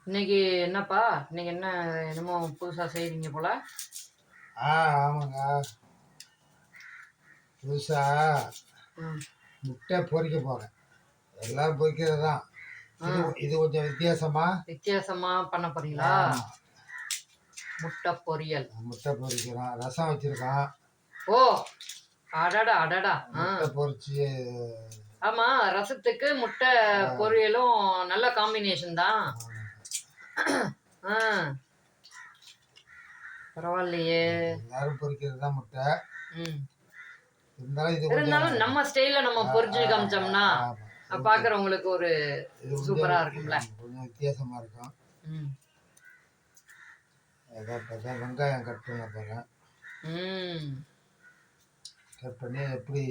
இன்னைக்கு என்னப்பா? இன்னைக்கு என்னமோ புதுசா செய்றீங்க போல? ஆமாங்க. புதுசா ம். முட்டை பொரிக்க போறேன். எல்லாரும் பொரிக்கிறது தான். இது ம். இது கொஞ்சம் வித்தியாசமா. வித்தியாசமா பண்ண போறீங்களா? ஆமா. முட்டை பொரியல். முட்டை பொரிக்கிறோம். ரசம் வச்சிருக்கோம். ஓ! அடடா! அடடா! முட்டை பொரிச்சு ஆமா, ரசத்துக்கு முட்டை பொரியலும் நல்ல காம்பினேஷன் தான். ஆ. பரவாயில்லையே! எல்லாரும் பொரிக்கிறது தான் முட்டை. ம். இருந்தாலும் இது கொஞ்சம் இருந்தாலும் நம்ம ஸ்டைல்ல நம்ம பொரிச்சு காமிச்சோம்னா, ஆமா. பார்க்குறவங்களுக்கு ஒரு இது சூப்பரா இருக்கும்ல. கொஞ்சம் வித்தியாசமா இருக்கும். ம். அதான் வெங்காயம் கட் பண்ண போறேன். ம். கட் பண்ணி எப்படி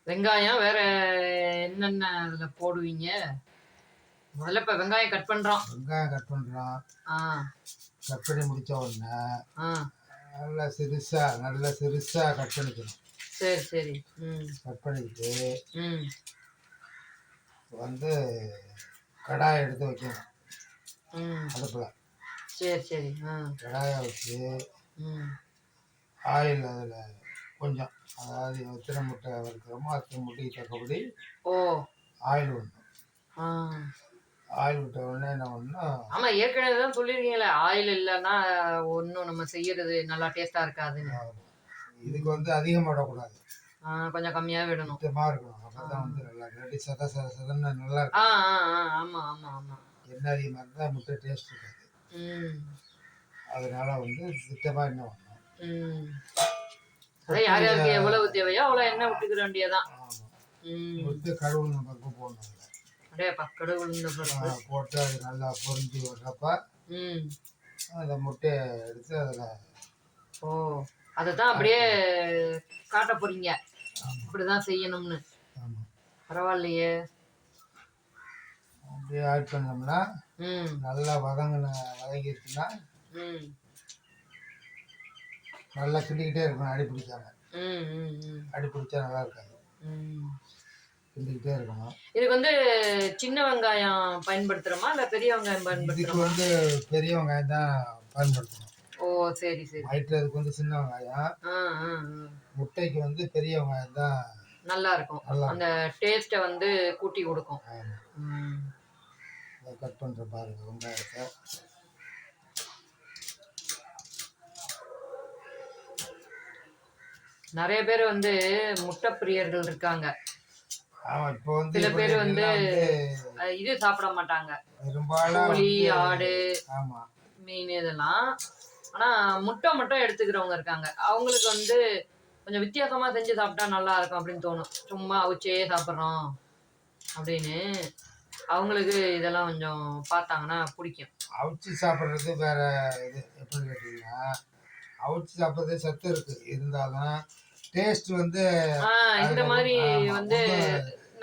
வெங்காயம் வேற என்னென்ன அதில் போடுவீங்க? முதல்ல இப்போ வெங்காயம் கட் பண்ணுறோம். வெங்காயம் கட் பண்ணுறோம். ஆ. கட் பண்ணி முடிச்ச உடனே ஆ. நல்லா சிறுசா கட் பண்ணிக்கணும். சரி சரி. ம். கட் பண்ணிக்கிட்டு ம். வந்து கடாயை எடுத்து வைக்கணும் ம். அடுப்பில். சரி சரி. ஆ. கடாயை வச்சு ம். ஆயில் அதில் கொஞ்சம், அதாவது எத்தனை முட்டை வறுக்கிறோமோ அத்தனை முட்டைக்கு தக்கபடி ஓ! ஆயில் விடணும். ஆ. ஆயில் விட்ட உடனே என்ன பண்ணணும், ஆமாம், ஏற்கனவே தான் சொல்லியிருக்கீங்களே, ஆயில் இல்லைன்னா ஒன்றும் நம்ம செய்யறது நல்லா டேஸ்ட்டாக இருக்காதுன்னு. இதுக்கு வந்து அதிகமாக விடக்கூடாது. கொஞ்சம் கம்மியாக விடணும். சுத்தமாக இருக்கணும். அப்போ தான் வந்து நல்லா இல்லாட்டி சதன்னு நல்லா ஆ இருக்கும். ஆ ஆ ஆமாம் ஆமாம் ஆமாம். எண்ணெய் அதிகமாக இருந்தால் முட்டை டேஸ்ட் இருக்காது. ம். அதனால வந்து திட்டமாக என்ன பண்ணணும். ம். அதான் யார் யாருக்கு எவ்வளவு தேவையோ அவ்வளோ எண்ணெய் விட்டுக்கிற வேண்டியதான். ஆமாம். ம். விட்டு கடுகு பருப்பு போடணும். அப்படியேப்பா, கடவுள் உளுந்த பருப்பு. போட்டு அது நல்லா பொரிஞ்சு வர்றப்ப ம். அந்த முட்டையை எடுத்து அதில். ஓ! அததான் அப்படியே காட்ட போறீங்க. இப்படிதான் செய்யணும்னு. ஆமாம். பரவாயில்லையே. அப்படியே ஆட் பண்ணோம்னா ம். நல்லா வதங்கிடுச்சுன்னா ம். நல்லா கிண்டிக்கிட்டே இருக்கணும், அடி பிடிக்காம. ம். ம். ம். அடி பிடிச்சா நல்லா இருக்காது. ம். கிண்டிக்கிட்டே இருக்கணும். இதுக்கு வந்து சின்ன வெங்காயம் பயன்படுத்துறோமா இல்ல பெரிய வெங்காயம் இதுக்கு பயன்படுத்துறோமா? வந்து பெரிய வெங்காயம் தான் பயன்படுத்தணும். ஓ! சரி சரி. வயிற்றுறதுக்கு வந்து சின்ன வெங்காயம், ஆ ஆ ஆ. முட்டைக்கு வந்து பெரிய வெங்காயம் தான் நல்லா இருக்கும். நல்லா அந்த டேஸ்ட்டை வந்து கூட்டி கொடுக்கும். இருக்கும். ம். அதை கட் பண்ணுற பாருங்க வெங்காயத்தை. நிறைய பேர் வந்து முட்டை பிரியர்கள் இருக்காங்க. ஆமாம். இப்போ வந்து சில பேர் வந்து இது சாப்பிட மாட்டாங்க, பெரும்பாலும் கோழி, ஆடு, ஆமாம், மீன் இதெல்லாம். ஆனா முட்டை மட்டும் எடுத்துக்கிறவங்க இருக்காங்க. அவங்களுக்கு வந்து கொஞ்சம் வித்தியாசமா செஞ்சு சாப்பிட்டா நல்லா இருக்கும் அப்படின்னு தோணும். சும்மா அவிச்சே சாப்பிட்றோம் அப்படின்னு. அவங்களுக்கு இதெல்லாம் கொஞ்சம் பார்த்தாங்கன்னா பிடிக்கும். அவிச்சு சாப்பிட்றது வேற. இது எப்படின்னு கேட்டிங்கன்னா, அவிச்சு சாப்பிட்றது சத்து இருக்குது, இருந்தாலும் டேஸ்ட் வந்து இந்த மாதிரி வந்து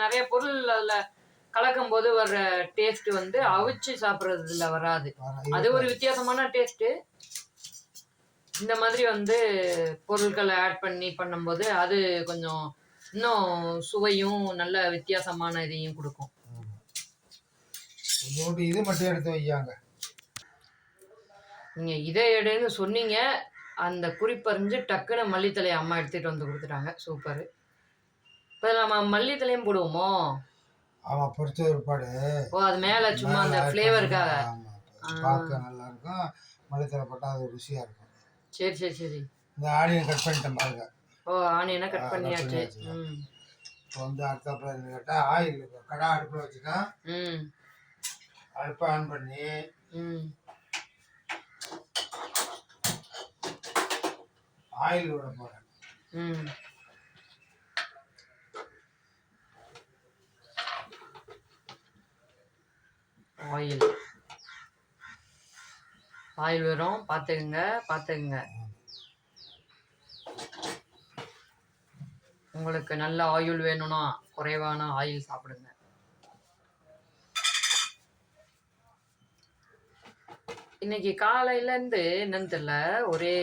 நிறைய பொருள் அதில் கலக்கும் போது வர்ற டேஸ்ட் வந்து அவிச்சு சாப்பிட்றதுல வராது. அது ஒரு வித்தியாசமான டேஸ்ட்டு. இந்த மாதிரி வந்து பொருட்களை ஆட் பண்ணி பண்ணும்போது அது கொஞ்சம் இன்னும் சுவையும் நல்ல வித்தியாசமான இதையும் கொடுக்கும். இது மட்டும் எடுத்து வைக்காங்க. நீங்கள் இதை எடுன்னு சொன்னீங்க, அந்த குறிப்பறிஞ்சு டக்குன்னு மல்லித்தலையை அம்மா எடுத்துகிட்டு வந்து கொடுத்துட்டாங்க. சூப்பர். இப்போ நம்ம மல்லித்தலையும் போடுவோமோ? ஆமாம், பொரிச்ச ஒருபாடு. ஓ, அது மேலே சும்மா அந்த ஃப்ளேவருக்காக. பார்க்க நல்லா இருக்கும். மல்லித்தலை போட்டால் அது ருசியாக இருக்கும். சரி சரி சரி. இந்த ஆனியன் கட் பண்ணிட்டேன் பாருங்க. ஓ, ஆனியனை கட் பண்ணியாச்சு. ம். இப்போ வந்து அடுத்தாப்புல கேட்டால் ஆயில் கடை அடுப்பில் வச்சுட்டா. ம். அடுப்பை ஆன் பண்ணி ஆயில் விட போகிறேன். ம். ஆயில் வரும், பார்த்துக்குங்க. உங்களுக்கு நல்ல ஆயில் வேணும்னா குறைவான ஆயில் சாப்பிடுங்க. இன்னைக்கு காலையிலேருந்து என்னன்னு தெரியல, ஒரே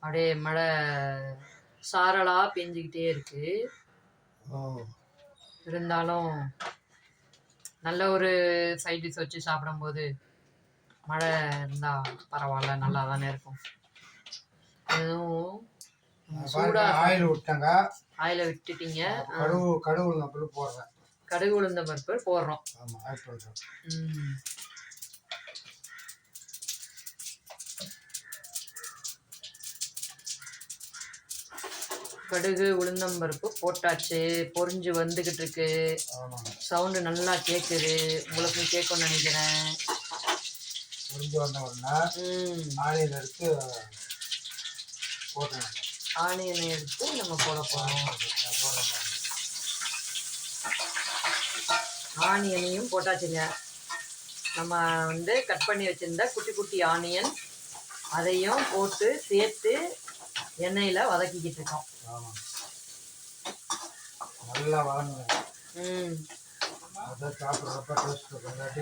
அப்படியே மழை சாரலாக பெஞ்சிக்கிட்டே இருக்கு. இருந்தாலும் நல்ல ஒரு சைட் டிஷ் வச்சு சாப்பிடும்போது மழை இருந்தா பரவாயில்ல, நல்லா தானே இருக்கும். எதுவும் சூடா ஆயில் விட்டாங்க, ஆயில விட்டுட்டீங்க. கடுகு உளுந்தம்பருப்பு போடுறேன். கடுகு உளுந்த பருப்பு போடுறோம். ஆமா, ஆட் பண்றோம். கடுகு உளுந்தம்பருப்பு போட்டாச்சு, பொரிஞ்சு வந்துகிட்டு இருக்கு. சவுண்டு நல்லா கேட்குது, உங்களுக்கு கேட்கும்னு நினைக்கிறேன். பொரிஞ்சு வந்த உடனே ஆனியன் எடுத்து போட்டுருங்க. ஆனியனை எடுத்து நம்ம போட போகிறோம். ஆனியனையும் போட்டாச்சுங்க. நம்ம வந்து கட் பண்ணி வச்சிருந்த குட்டி குட்டி ஆனியன் அதையும் போட்டு சேர்த்து எண்ணெயில் வதக்கிக்கிட்டு இருக்கோம். நல்லா வதங்குங்க. அதை சாப்பிட்றப்ப டேஸ்ட் இருக்கும். இல்லாட்டி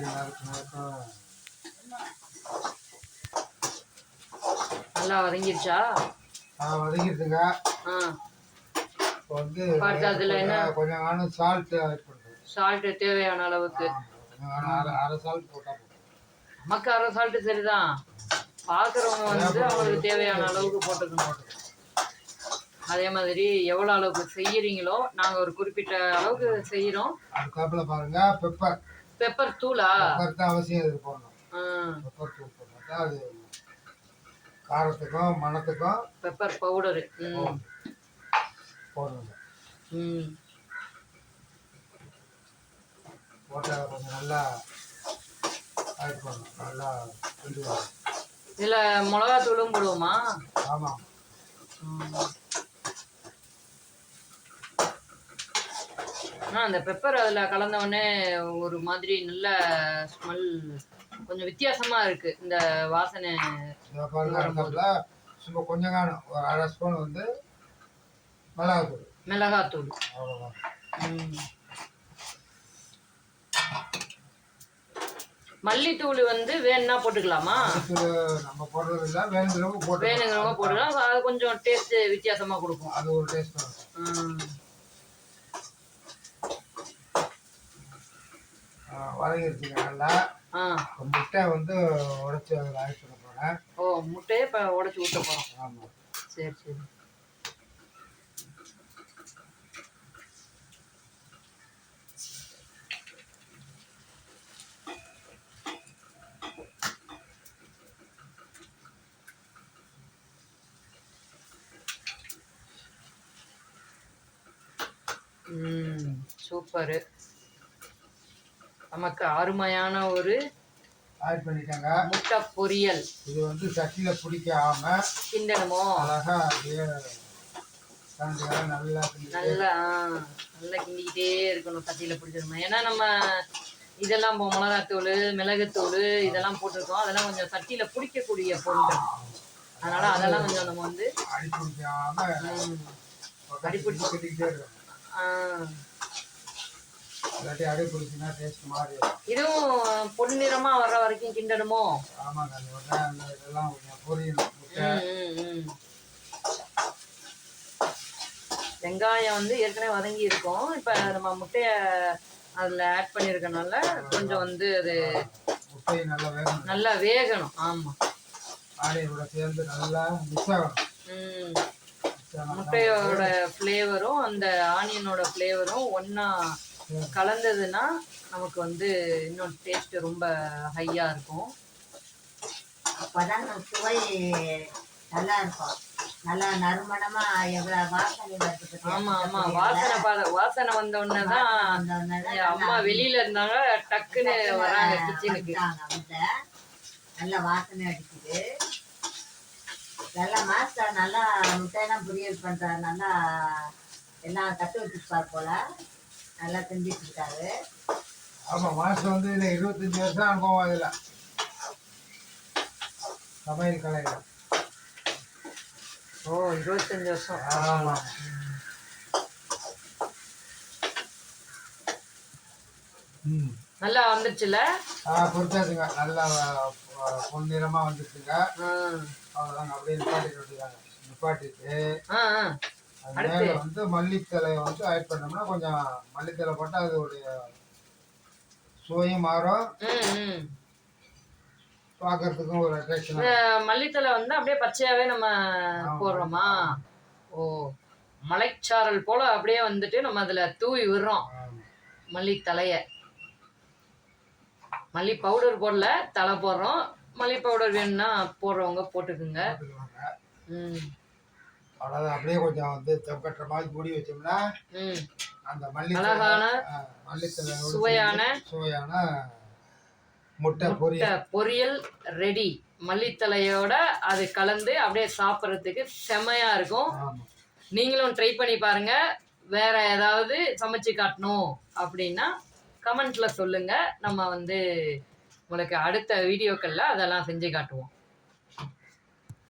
நல்லா வதங்கிடுச்சா? வதங்கிடுதுங்க. இப்போ வந்து அதில் என்ன கொஞ்சம் சால்ட் ஆட் பண்ணுறோம். சால்ட்டு தேவையான அளவுக்கு அரை சால்ட் போட்டால் போதும். நமக்கு அரை சால்ட்டு சரிதான். பார்க்குறவங்க வந்து அவங்களுக்கு தேவையான அளவுக்கு போட்டுக்கணும். அதே மாதிரி எவ்வளோ அளவுக்கு செய்யறீங்களோ, நாங்கள் ஒரு குறிப்பிட்ட அளவுக்கு செய்கிறோம். அதுக்கப்புறம் பாருங்க, பெப்பர் தூளா? பெப்பர் தான் அவசியம் இது போடணும். பெப்பர் தூள் போட்டா அது காரத்துக்கும் மணத்துக்கும் பெப்பர் பவுடரு போடணும். போட்டால் கொஞ்சம் நல்லா ஆட் பண்ணணும். நல்லா இதில் மிளகாத்தூளும் போடுவோமா? ஆமாம். அந்த பெப்பர் அதில் கலந்தவுடனே ஒரு மாதிரி நல்ல ஸ்மெல், கொஞ்சம் வித்தியாசமா இருக்கு இந்த வாசனை. சும்மா கொஞ்சம் காணும், ஒரு அரை ஸ்பூன் வந்து மிளகாத்தூள். மல்லித்தூள் வந்து வேணும்னா போட்டுக்கலாமா? நம்ம போடுறது இல்லை, வேணுங்கிறவங்க போட்டுக்கலாம். அது கொஞ்சம் டேஸ்ட் வித்தியாசமா கொடுக்கும். அது ஒரு டேஸ்ட். வதங்கிருச்சுங்க நல்லா. முட்டை வந்து உடைச்சி அதில் ஆட் பண்ண போகிறேன். முட்டையை இப்போ உடைச்சி ஊற்ற போகிறோம். ஆமாம். சரி. சூப்பரு. நமக்கு அருமையான ஒரு ஆட் பண்ணிட்டாங்க முட்டை பொரியல். இது வந்து சட்டியில பிடிக்காம கிண்டணுமோ? அழகா நல்லா கிண்டிக்கிட்டே இருக்கணும், சட்டியில பிடிச்சிடணும். ஏன்னா நம்ம இதெல்லாம் மிளகாத்தூள், மிளகுத்தூள் இதெல்லாம் போட்டிருக்கோம். அதெல்லாம் கொஞ்சம் சட்டியில பிடிக்கக்கூடிய பொருட்கள். அதனால அதெல்லாம் கொஞ்சம் நம்ம வந்து அடி பிடிக்காம அடிப்பிடிச்சுக்கிட்டே இருக்கணும். இதுவும் பொன்னிறமா வர்ற வரைக்கும் கிண்டணுமோ? ஆமாங்க. இதெல்லாம் பொரியணும். வெங்காயம் வந்து ஏற்கனவே வதங்கி இருக்கும். இப்ப நம்ம முட்டைய அதுல ஆட் பண்ணிருக்கனால கொஞ்சம் வந்து அது நல்லா வேகணும். ஆமா, ஆனியனோட சேர்ந்து நல்லா மிக்ஸ் ஆகணும். முட்டையோட ஃப்ளேவரும் அந்த ஆனியனோட ஃப்ளேவரும் ஒன்னா கலந்ததுன்னா நமக்கு வந்து இன்னும் டேஸ்ட் ரொம்ப ஹையா இருக்கும். அப்பதான் சுவை நல்லா இருக்கும். நல்லா நறுமணமா எவ்வளவு வாசனை வருது. ஆமா, வாசனை வந்த உடனேதான் அம்மா வெளியில இருந்தாங்க, டக்குன்னு வராங்க கிச்சனுக்கு. நல்லா வாசனை அடிக்குது. நல்லா மாஸ்டர் நல்லா முட்டையெல்லாம் பொரியல் பண்றாரு. நல்லா எல்லாம் கட்டு வச்சுருப்பார் போல. நல்லா செஞ்சுட்டு இருக்காரு. ஆமா, மாஸ்டர் வந்து 25 வருஷம் அனுபவம் இதுல சமையல் கலையில. 25 வருஷம். ஆமா. நல்லா வந்துருச்சுல? பொறுத்தாச்சுங்க. நல்லா பொன்னிறமா வந்துருச்சுங்க. அவ்வளோதாங்க. அப்படியே நிப்பாட்டிட்டு அது மேலே வந்து மல்லித்தலையை வந்து ஆட் பண்ணோம்னா கொஞ்சம் மல்லித்தலை போட்டால் அதோடைய சுவையும் மாறும், ம் ம் பார்க்கறதுக்கும் ஒரு இந்த அட்ராக்ஷனாக மல்லித்தலை வந்து அப்படியே பச்சையாவே நம்ம போடுறோமா? ஓ, மலைச்சாரல் போல அப்படியே வந்துட்டு நம்ம அதுல தூவி விடுறோம் மல்லித்தலைய. மல்லி பவுடர் போடல, தலை போடுறோம். மல்லி பவுடர் வேணும்னா போடுறவங்க போட்டுக்குங்க. ம் அவ்வளோதான். அப்படியே கொஞ்சம் வந்து தெப்பற்ற மாதிரி மூடி வச்சோம்னா ம் அந்த மல்லி அழகான மல்லித்தலையோட சுவையான சுவையான முட்டை முட்டை பொரியல் ரெடி. மல்லித்தலையோட அது கலந்து அப்படியே சாப்பிட்றதுக்கு செமையா இருக்கும். ஆமாம். நீங்களும் ட்ரை பண்ணி பாருங்க. வேற ஏதாவது சமைச்சு காட்டணும் அப்படின்னா கமெண்ட்ல சொல்லுங்க. நம்ம வந்து உங்களுக்கு அடுத்த வீடியோக்கள்ல அதெல்லாம் செஞ்சு காட்டுவோம்.